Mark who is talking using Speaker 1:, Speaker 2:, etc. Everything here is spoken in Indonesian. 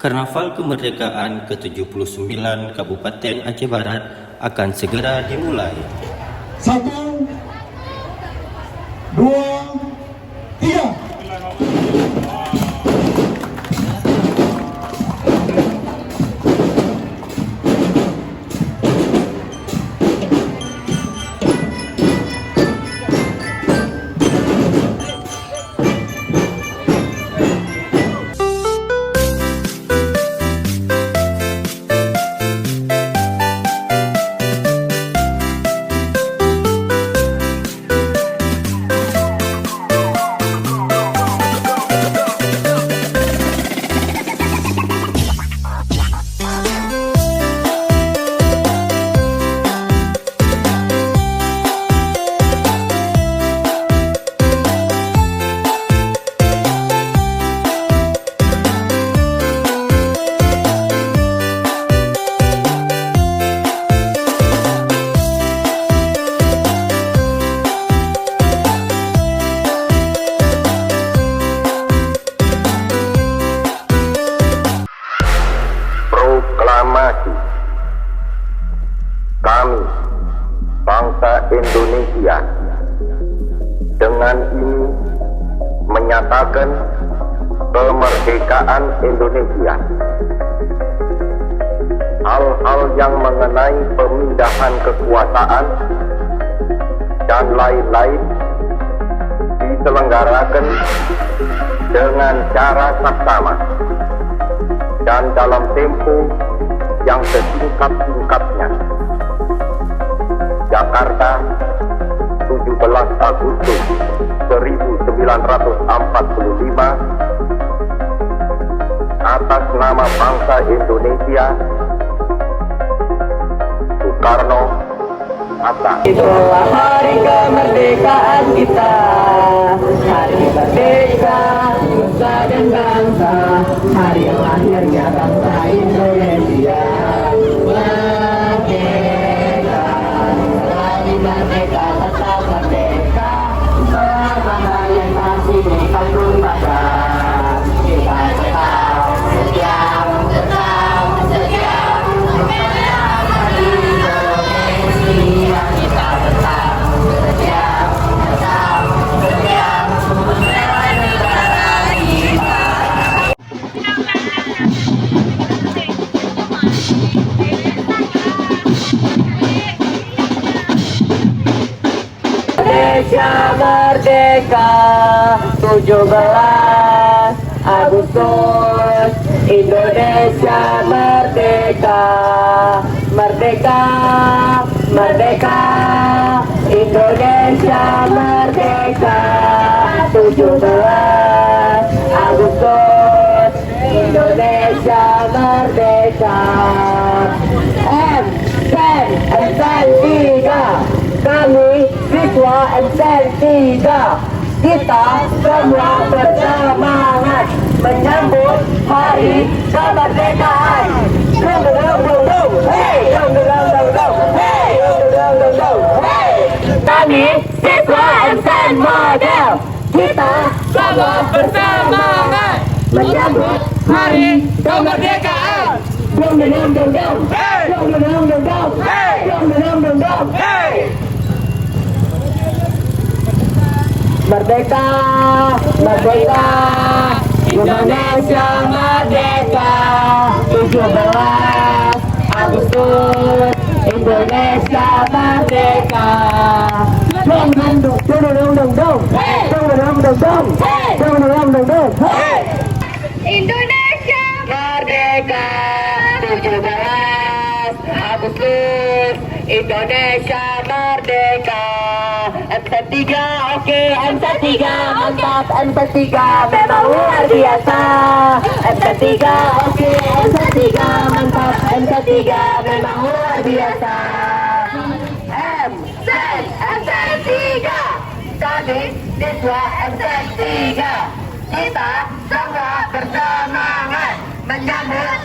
Speaker 1: Karnaval Kemerdekaan ke-79 Kabupaten Aceh Barat akan segera dimulai.
Speaker 2: 1, 2, 3.
Speaker 3: Kami, bangsa Indonesia, dengan ini menyatakan kemerdekaan Indonesia. Hal-hal yang mengenai pemindahan kekuasaan dan lain-lain diselenggarakan dengan cara saksama dan dalam tempo yang sesingkat-singkatnya. Jakarta, 17 Agustus 1945, atas nama bangsa Indonesia, Soekarno Hatta.
Speaker 4: Itulah hari kemerdekaan kita, hari merdeka, nusa dan bangsa, hari lahirnya bangsa Indonesia. Merdeka, tetap merdeka, berbangsa yang masih dikandung pada kita tetap setia pada Indonesia. Kita tetap setia membela negara kita. Indonesia merdeka, 17 Agustus. Indonesia merdeka, merdeka, merdeka. Indonesia merdeka, 17 Agustus. Indonesia merdeka. M3 kami siswa M3 kita semua bersemangat menyambut hari kemerdekaan. Kami siswa M3 model kita semua bersemangat menyambut hari kemerdekaan. Merdeka, merdeka, Indonesia merdeka, 17 Agustus, Indonesia merdeka.
Speaker 5: Indonesia
Speaker 4: merdeka, 17 Agustus, Indonesia merdeka. M3 oke, M3 mantap, M3 memang luar biasa. M3 oke, M3 mantap, M3 memang luar biasa. M3 kami siswa M3 kita semua bersemangat menyambut